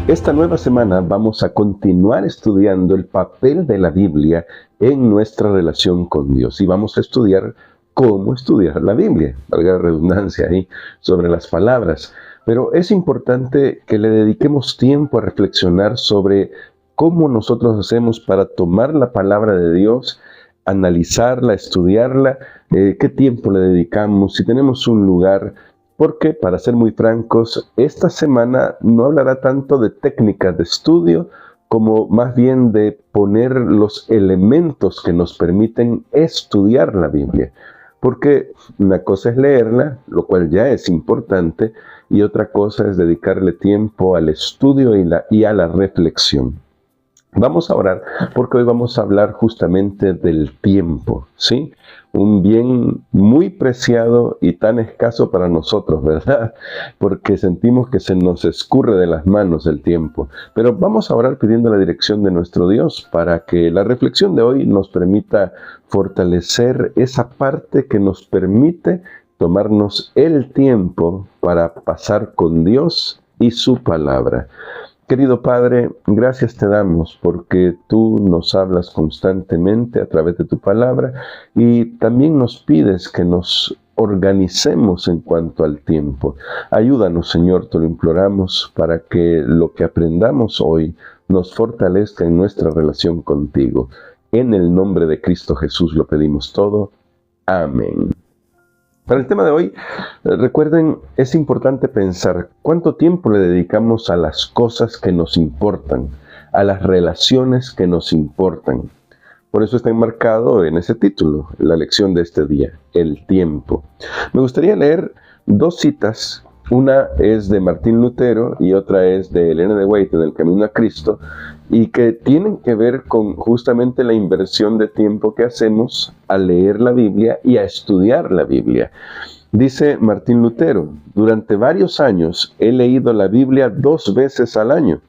Esta nueva semana vamos a continuar estudiando el papel de la Biblia en nuestra relación con Dios y vamos a estudiar cómo estudiar la Biblia, valga la redundancia ahí sobre las palabras. Pero es importante que le dediquemos tiempo a reflexionar sobre cómo nosotros hacemos para tomar la palabra de Dios, analizarla, estudiarla, qué tiempo le dedicamos, si tenemos un lugar. Porque, para ser muy francos, esta semana no hablará tanto de técnicas de estudio, como más bien de poner los elementos que nos permiten estudiar la Biblia. Porque una cosa es leerla, lo cual ya es importante, y otra cosa es dedicarle tiempo al estudio y a la reflexión. Vamos a orar porque hoy vamos a hablar justamente del tiempo, ¿sí? Un bien muy preciado y tan escaso para nosotros, ¿verdad? Porque sentimos que se nos escurre de las manos el tiempo. Pero vamos a orar pidiendo la dirección de nuestro Dios para que la reflexión de hoy nos permita fortalecer esa parte que nos permite tomarnos el tiempo para pasar con Dios y su palabra. Querido Padre, gracias te damos porque tú nos hablas constantemente a través de tu palabra y también nos pides que nos organicemos en cuanto al tiempo. Ayúdanos, Señor, te lo imploramos para que lo que aprendamos hoy nos fortalezca en nuestra relación contigo. En el nombre de Cristo Jesús lo pedimos todo. Amén. Para el tema de hoy, recuerden, es importante pensar cuánto tiempo le dedicamos a las cosas que nos importan, a las relaciones que nos importan. Por eso está enmarcado en ese título, la lección de este día, el tiempo. Me gustaría leer dos citas. Una es de Martín Lutero y otra es de Elena de White en El Camino a Cristo, y que tienen que ver con justamente la inversión de tiempo que hacemos a leer la Biblia y a estudiar la Biblia. Dice Martín Lutero: durante varios años he leído la Biblia 2 veces al año.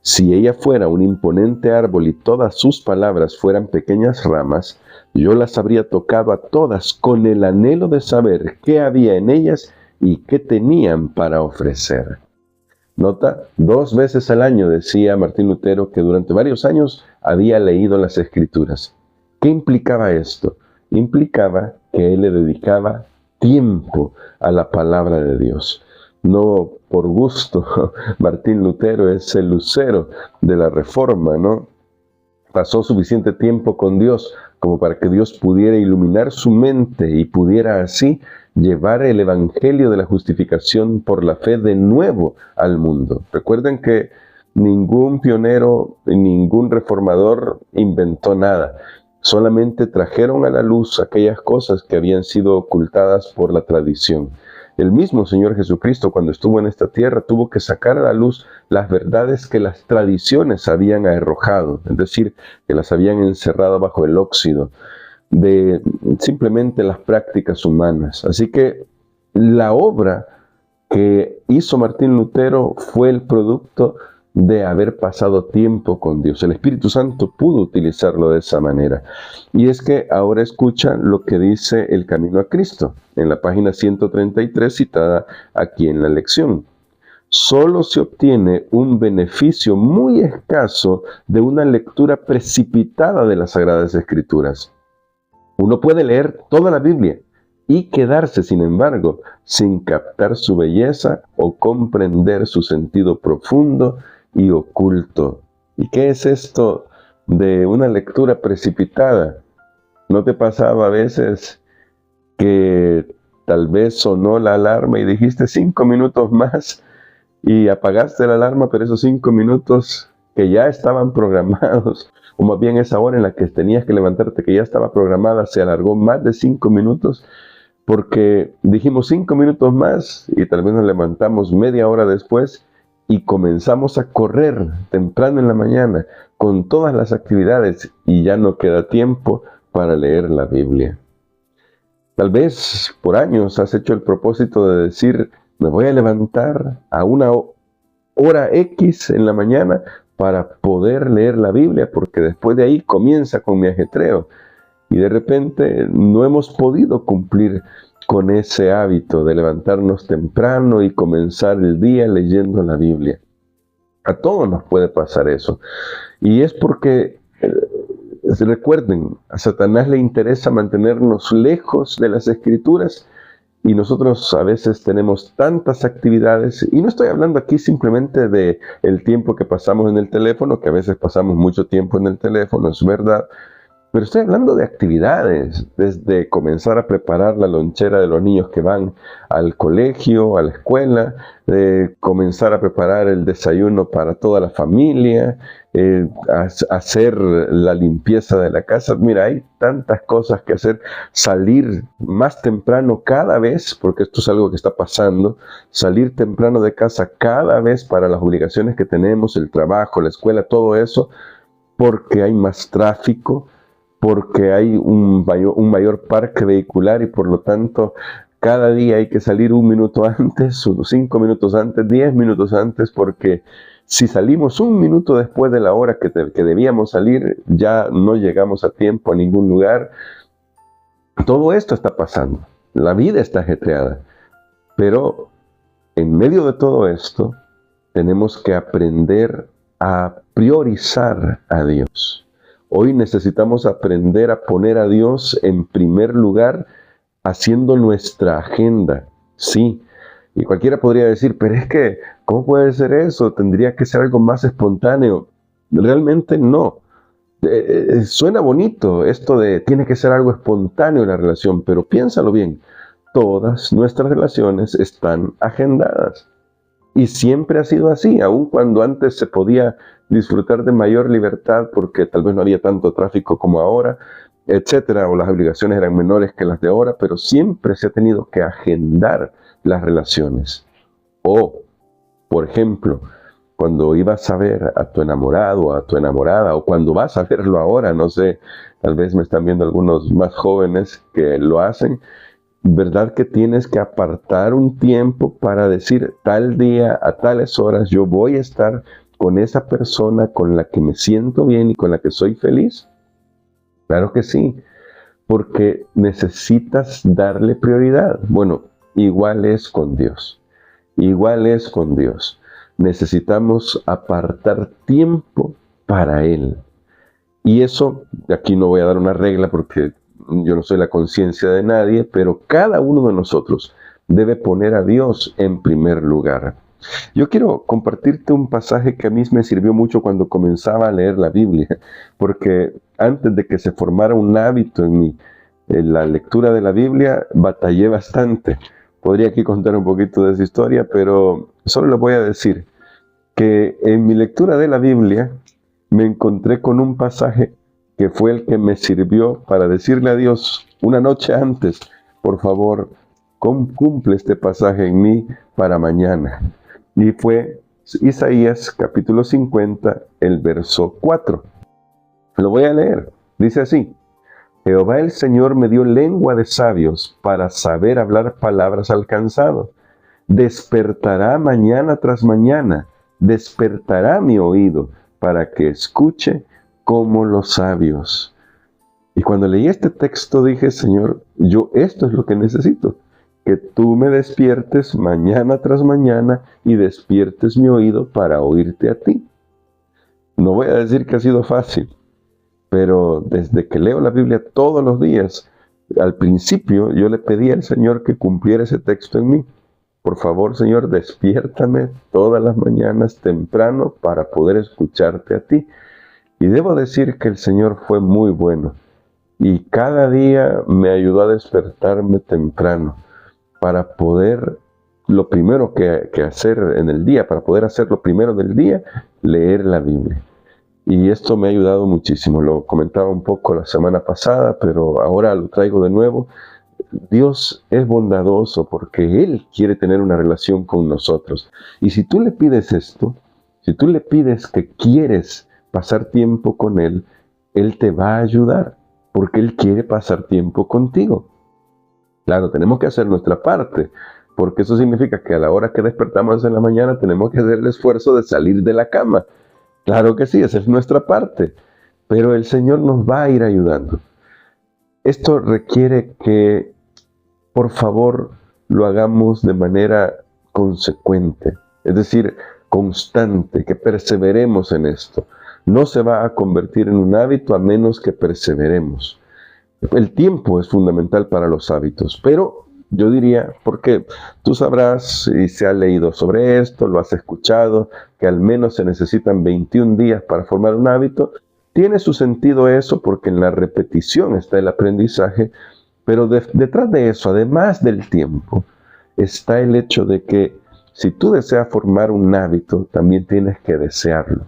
Si ella fuera un imponente árbol y todas sus palabras fueran pequeñas ramas, yo las habría tocado a todas con el anhelo de saber qué había en ellas y qué tenían para ofrecer. Nota, 2 veces al año decía Martín Lutero que durante varios años había leído las Escrituras. ¿Qué implicaba esto? Implicaba que él le dedicaba tiempo a la palabra de Dios. No por gusto. Martín Lutero es el lucero de la Reforma, ¿no? Pasó suficiente tiempo con Dios como para que Dios pudiera iluminar su mente y pudiera así llevar el evangelio de la justificación por la fe de nuevo al mundo. Recuerden que ningún pionero, ningún reformador inventó nada. Solamente trajeron a la luz aquellas cosas que habían sido ocultadas por la tradición. El mismo Señor Jesucristo, cuando estuvo en esta tierra, tuvo que sacar a la luz las verdades que las tradiciones habían arrojado, es decir, que las habían encerrado bajo el óxido de simplemente las prácticas humanas. Así que la obra que hizo Martín Lutero fue el producto de haber pasado tiempo con Dios. El Espíritu Santo pudo utilizarlo de esa manera. Y es que ahora escucha lo que dice El Camino a Cristo, en la página 133, citada aquí en la lección. Solo se obtiene un beneficio muy escaso de una lectura precipitada de las Sagradas Escrituras. Uno puede leer toda la Biblia y quedarse, sin embargo, sin captar su belleza o comprender su sentido profundo y oculto. ¿Y qué es esto de una lectura precipitada? ¿No te pasaba a veces que tal vez sonó la alarma y dijiste 5 minutos más y apagaste la alarma, pero esos 5 minutos que ya estaban programados, o más bien esa hora en la que tenías que levantarte, que ya estaba programada, se alargó más de 5 minutos, porque dijimos 5 minutos más y tal vez nos levantamos media hora después y comenzamos a correr temprano en la mañana con todas las actividades y ya no queda tiempo para leer la Biblia. Tal vez por años has hecho el propósito de decir: me voy a levantar a una hora X en la mañana para poder leer la Biblia, porque después de ahí comienza con mi ajetreo. Y de repente no hemos podido cumplir con ese hábito de levantarnos temprano y comenzar el día leyendo la Biblia. A todos nos puede pasar eso. Y es porque, recuerden, a Satanás le interesa mantenernos lejos de las Escrituras. Y nosotros a veces tenemos tantas actividades, y no estoy hablando aquí simplemente de el tiempo que pasamos en el teléfono, que a veces pasamos mucho tiempo en el teléfono, es verdad, pero estoy hablando de actividades, desde comenzar a preparar la lonchera de los niños que van al colegio, a la escuela, de comenzar a preparar el desayuno para toda la familia, hacer la limpieza de la casa. Mira, hay tantas cosas que hacer. Salir más temprano cada vez, porque esto es algo que está pasando, salir temprano de casa cada vez para las obligaciones que tenemos, el trabajo, la escuela, todo eso, porque hay más tráfico, porque hay un mayor parque vehicular y por lo tanto cada día hay que salir 1 minuto antes, 5 minutos antes, 10 minutos antes, porque si salimos 1 minuto después de la hora que debíamos salir, ya no llegamos a tiempo a ningún lugar. Todo esto está pasando, la vida está ajetreada, pero en medio de todo esto tenemos que aprender a priorizar a Dios. Hoy necesitamos aprender a poner a Dios en primer lugar, haciendo nuestra agenda. Sí, y cualquiera podría decir, pero es que, ¿cómo puede ser eso? Tendría que ser algo más espontáneo. Realmente no. Suena bonito esto de tiene que ser algo espontáneo la relación, pero piénsalo bien. Todas nuestras relaciones están agendadas. Y siempre ha sido así, aun cuando antes se podía disfrutar de mayor libertad porque tal vez no había tanto tráfico como ahora, etcétera, o las obligaciones eran menores que las de ahora, pero siempre se ha tenido que agendar las relaciones. O, por ejemplo, cuando ibas a ver a tu enamorado o a tu enamorada, o cuando vas a verlo ahora, no sé, tal vez me están viendo algunos más jóvenes que lo hacen, ¿verdad que tienes que apartar un tiempo para decir tal día, a tales horas, yo voy a estar con esa persona con la que me siento bien y con la que soy feliz? Claro que sí, porque necesitas darle prioridad. Bueno, igual es con Dios, igual es con Dios. Necesitamos apartar tiempo para Él. Y eso, aquí no voy a dar una regla porque yo no soy la conciencia de nadie, pero cada uno de nosotros debe poner a Dios en primer lugar. Yo quiero compartirte un pasaje que a mí me sirvió mucho cuando comenzaba a leer la Biblia, porque antes de que se formara un hábito en mí, en la lectura de la Biblia, batallé bastante. Podría aquí contar un poquito de esa historia, pero solo les voy a decir que en mi lectura de la Biblia me encontré con un pasaje que fue el que me sirvió para decirle a Dios una noche antes, por favor, cumple este pasaje en mí para mañana. Y fue Isaías capítulo 50, el verso 4. Lo voy a leer. Dice así: Jehová el Señor me dio lengua de sabios para saber hablar palabras al cansado. Despertará mañana tras mañana, despertará mi oído para que escuche como los sabios. Y cuando leí este texto dije, Señor, yo esto es lo que necesito, que tú me despiertes mañana tras mañana y despiertes mi oído para oírte a ti. No voy a decir que ha sido fácil, pero desde que leo la Biblia todos los días, al principio yo le pedí al Señor que cumpliera ese texto en mí. Por favor, Señor, despiértame todas las mañanas temprano para poder escucharte a ti. Y debo decir que el Señor fue muy bueno. Y cada día me ayudó a despertarme temprano para poder, lo primero que hacer en el día, para poder hacer lo primero del día, leer la Biblia. Y esto me ha ayudado muchísimo. Lo comentaba un poco la semana pasada, pero ahora lo traigo de nuevo. Dios es bondadoso porque Él quiere tener una relación con nosotros. Y si tú le pides esto, si tú le pides que quieres pasar tiempo con Él, Él te va a ayudar porque Él quiere pasar tiempo contigo. Claro, tenemos que hacer nuestra parte, porque eso significa que a la hora que despertamos en la mañana tenemos que hacer el esfuerzo de salir de la cama. Claro que sí, esa es nuestra parte, pero el Señor nos va a ir ayudando. Esto requiere que por favor, lo hagamos de manera consecuente, es decir, constante, que perseveremos en esto. No se va a convertir en un hábito a menos que perseveremos. El tiempo es fundamental para los hábitos, pero yo diría, porque tú sabrás, y se ha leído sobre esto, lo has escuchado, que al menos se necesitan 21 días para formar un hábito. Tiene su sentido eso porque en la repetición está el aprendizaje, pero detrás de eso, además del tiempo, está el hecho de que si tú deseas formar un hábito, también tienes que desearlo.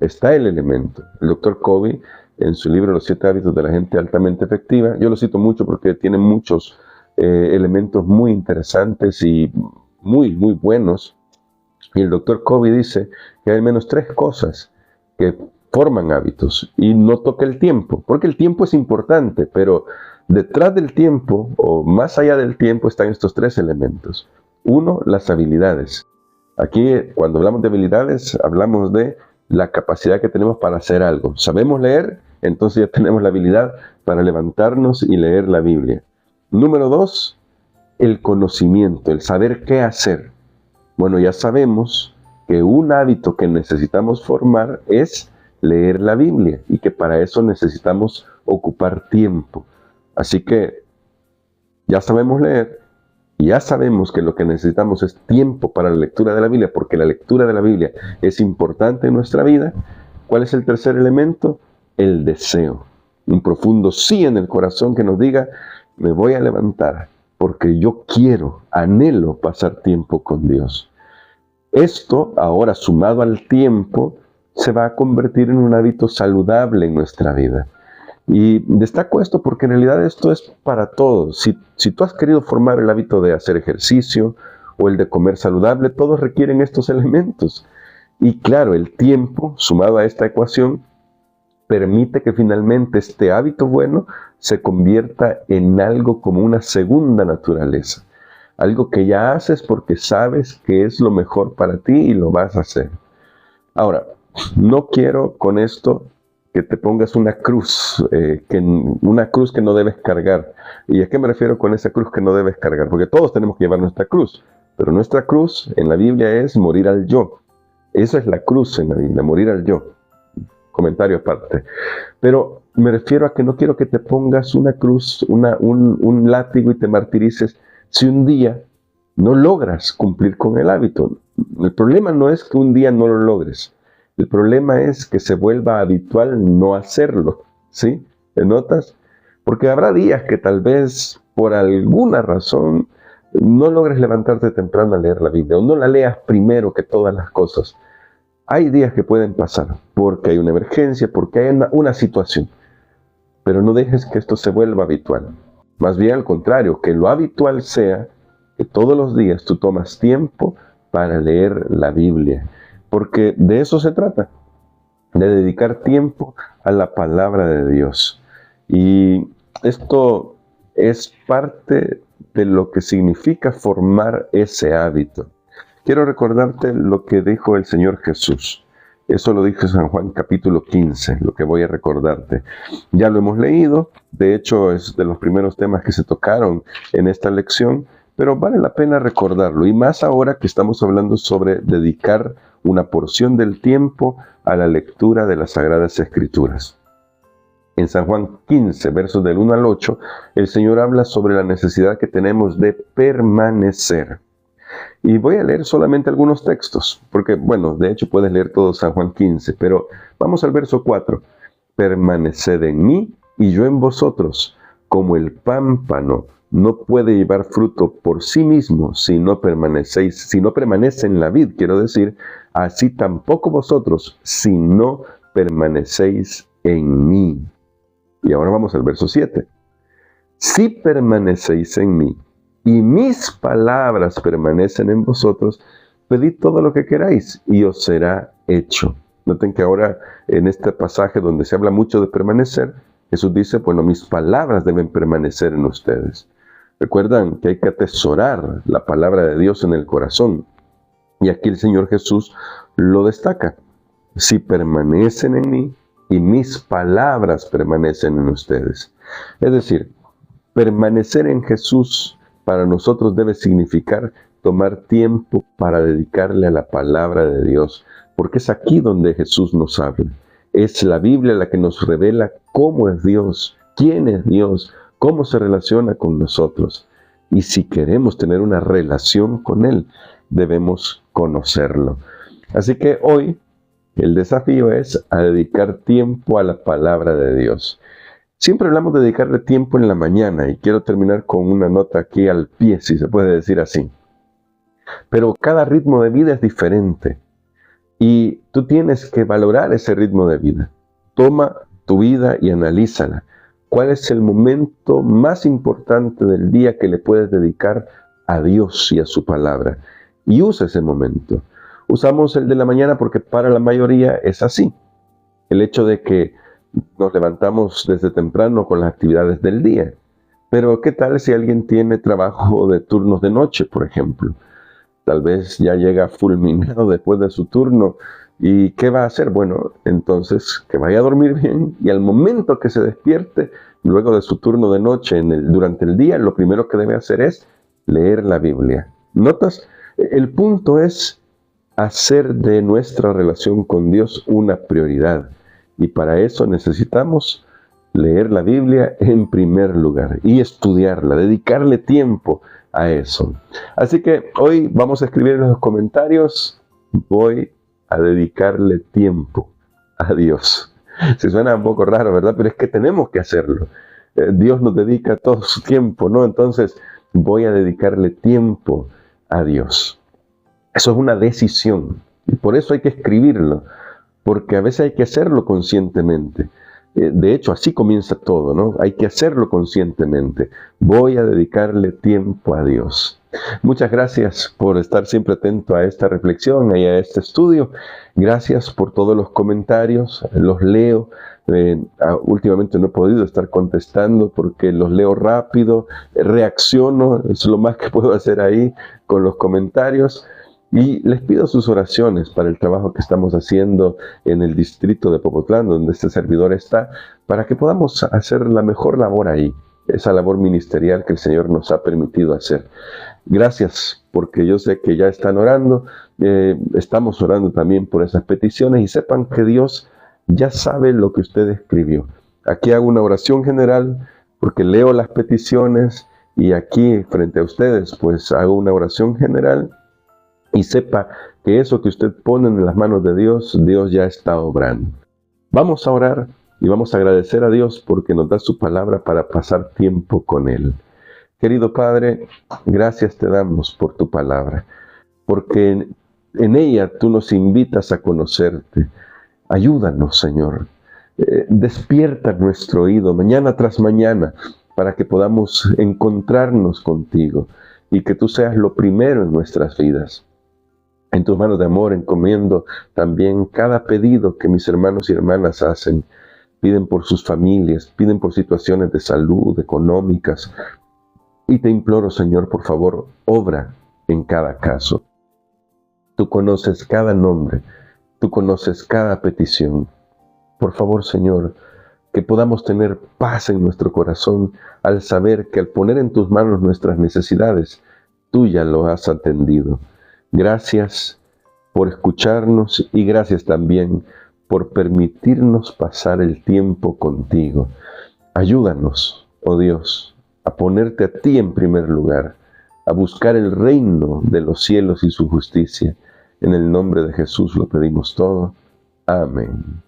Está el elemento. El doctor Covey, en su libro Los 7 hábitos de la gente altamente efectiva, yo lo cito mucho porque tiene muchos elementos muy interesantes y muy, muy buenos. Y el doctor Covey dice que hay al menos 3 cosas que forman hábitos, y no toca el tiempo, porque el tiempo es importante, pero detrás del tiempo, o más allá del tiempo, están estos 3 elementos. Uno, las habilidades. Aquí, cuando hablamos de habilidades, hablamos de la capacidad que tenemos para hacer algo. ¿Sabemos leer? Entonces ya tenemos la habilidad para levantarnos y leer la Biblia. Número 2, el conocimiento, el saber qué hacer. Bueno, ya sabemos que un hábito que necesitamos formar es leer la Biblia, y que para eso necesitamos ocupar tiempo. Así que ya sabemos leer, y ya sabemos que lo que necesitamos es tiempo para la lectura de la Biblia, porque la lectura de la Biblia es importante en nuestra vida. ¿Cuál es el tercer elemento? El deseo. Un profundo sí en el corazón que nos diga, me voy a levantar porque yo quiero, anhelo pasar tiempo con Dios. Esto, ahora sumado al tiempo, se va a convertir en un hábito saludable en nuestra vida. Y destaco esto porque en realidad esto es para todos. Si tú has querido formar el hábito de hacer ejercicio o el de comer saludable, todos requieren estos elementos. Y claro, el tiempo, sumado a esta ecuación, permite que finalmente este hábito bueno se convierta en algo como una segunda naturaleza. Algo que ya haces porque sabes que es lo mejor para ti y lo vas a hacer. Ahora, no quiero con esto que te pongas una cruz que no debes cargar. ¿Y a qué me refiero con esa cruz que no debes cargar? Porque todos tenemos que llevar nuestra cruz, pero nuestra cruz en la Biblia es morir al yo. Esa es la cruz en la Biblia, morir al yo. Comentario aparte. Pero me refiero a que no quiero que te pongas una cruz, un látigo y te martirices si un día no logras cumplir con el hábito. El problema no es que un día no lo logres. El problema es que se vuelva habitual no hacerlo, ¿sí? ¿Te notas? Porque habrá días que tal vez por alguna razón no logres levantarte temprano a leer la Biblia, o no la leas primero que todas las cosas. Hay días que pueden pasar porque hay una emergencia, porque hay una situación. Pero no dejes que esto se vuelva habitual. Más bien al contrario, que lo habitual sea que todos los días tú tomas tiempo para leer la Biblia. Porque de eso se trata, de dedicar tiempo a la palabra de Dios. Y esto es parte de lo que significa formar ese hábito. Quiero recordarte lo que dijo el Señor Jesús. Eso lo dijo San Juan capítulo 15, lo que voy a recordarte. Ya lo hemos leído, de hecho es de los primeros temas que se tocaron en esta lección, pero vale la pena recordarlo, y más ahora que estamos hablando sobre dedicar una porción del tiempo a la lectura de las Sagradas Escrituras. En San Juan 15, versos del 1 al 8, el Señor habla sobre la necesidad que tenemos de permanecer. Y voy a leer solamente algunos textos, porque, bueno, de hecho puedes leer todo San Juan 15, pero vamos al verso 4. Permaneced en mí y yo en vosotros, como el pámpano no puede llevar fruto por sí mismo si no permanece en la vid, quiero decir, así tampoco vosotros si no permanecéis en mí. Y ahora vamos al verso 7. Si permanecéis en mí, y mis palabras permanecen en vosotros, pedid todo lo que queráis y os será hecho. Noten que ahora en este pasaje donde se habla mucho de permanecer, Jesús dice, bueno, mis palabras deben permanecer en ustedes. Recuerdan que hay que atesorar la palabra de Dios en el corazón. Y aquí el Señor Jesús lo destaca. Si permanecen en mí y mis palabras permanecen en ustedes. Es decir, Permanecer en Jesús para nosotros debe significar tomar tiempo para dedicarle a la palabra de Dios, porque es aquí donde Jesús nos habla. Es la Biblia la que nos revela cómo es Dios, quién es Dios, cómo se relaciona con nosotros. Y si queremos tener una relación con Él, debemos conocerlo. Así que hoy el desafío es a dedicar tiempo a la palabra de Dios. Siempre hablamos de dedicarle tiempo en la mañana y quiero terminar con una nota aquí al pie, si se puede decir así. Pero cada ritmo de vida es diferente y tú tienes que valorar ese ritmo de vida. Toma tu vida y analízala. ¿Cuál es el momento más importante del día que le puedes dedicar a Dios y a su palabra? Y usa ese momento. Usamos el de la mañana porque para la mayoría es así. El hecho de que nos levantamos desde temprano con las actividades del día. Pero ¿qué tal si alguien tiene trabajo de turnos de noche, por ejemplo? Tal vez ya llega fulminado después de su turno. ¿Y qué va a hacer? Bueno, entonces que vaya a dormir bien y al momento que se despierte, luego de su turno de noche durante el día, lo primero que debe hacer es leer la Biblia. ¿Notas? El punto es hacer de nuestra relación con Dios una prioridad. Y para eso necesitamos leer la Biblia en primer lugar y estudiarla, dedicarle tiempo a eso. Así que hoy vamos a escribir en los comentarios, voy a dedicarle tiempo a Dios. Se suena un poco raro, ¿verdad? Pero es que tenemos que hacerlo. Dios nos dedica todo su tiempo, ¿no? Entonces voy a dedicarle tiempo a Dios. Eso es una decisión y por eso hay que escribirlo. Porque a veces hay que hacerlo conscientemente. De hecho, así comienza todo, ¿no? Hay que hacerlo conscientemente. Voy a dedicarle tiempo a Dios. Muchas gracias por estar siempre atento a esta reflexión y a este estudio. Gracias por todos los comentarios, los leo. Últimamente no he podido estar contestando porque los leo rápido, reacciono, es lo más que puedo hacer ahí con los comentarios. Y les pido sus oraciones para el trabajo que estamos haciendo en el distrito de Popotlán, donde este servidor está, para que podamos hacer la mejor labor ahí, esa labor ministerial que el Señor nos ha permitido hacer. Gracias, porque yo sé que ya están orando, estamos orando también por esas peticiones y sepan que Dios ya sabe lo que usted escribió. Aquí hago una oración general porque leo las peticiones y aquí frente a ustedes pues hago una oración general. Y sepa que eso que usted pone en las manos de Dios, Dios ya está obrando. Vamos a orar y vamos a agradecer a Dios porque nos da su palabra para pasar tiempo con Él. Querido Padre, gracias te damos por tu palabra, porque en ella tú nos invitas a conocerte. Ayúdanos, Señor. Despierta nuestro oído mañana tras mañana para que podamos encontrarnos contigo y que tú seas lo primero en nuestras vidas. En tus manos de amor encomiendo también cada pedido que mis hermanos y hermanas hacen. Piden por sus familias, piden por situaciones de salud, económicas. Y te imploro, Señor, por favor, obra en cada caso. Tú conoces cada nombre, tú conoces cada petición. Por favor, Señor, que podamos tener paz en nuestro corazón al saber que al poner en tus manos nuestras necesidades, tú ya lo has atendido. Gracias por escucharnos y gracias también por permitirnos pasar el tiempo contigo. Ayúdanos, oh Dios, a ponerte a ti en primer lugar, a buscar el reino de los cielos y su justicia. En el nombre de Jesús lo pedimos todo. Amén.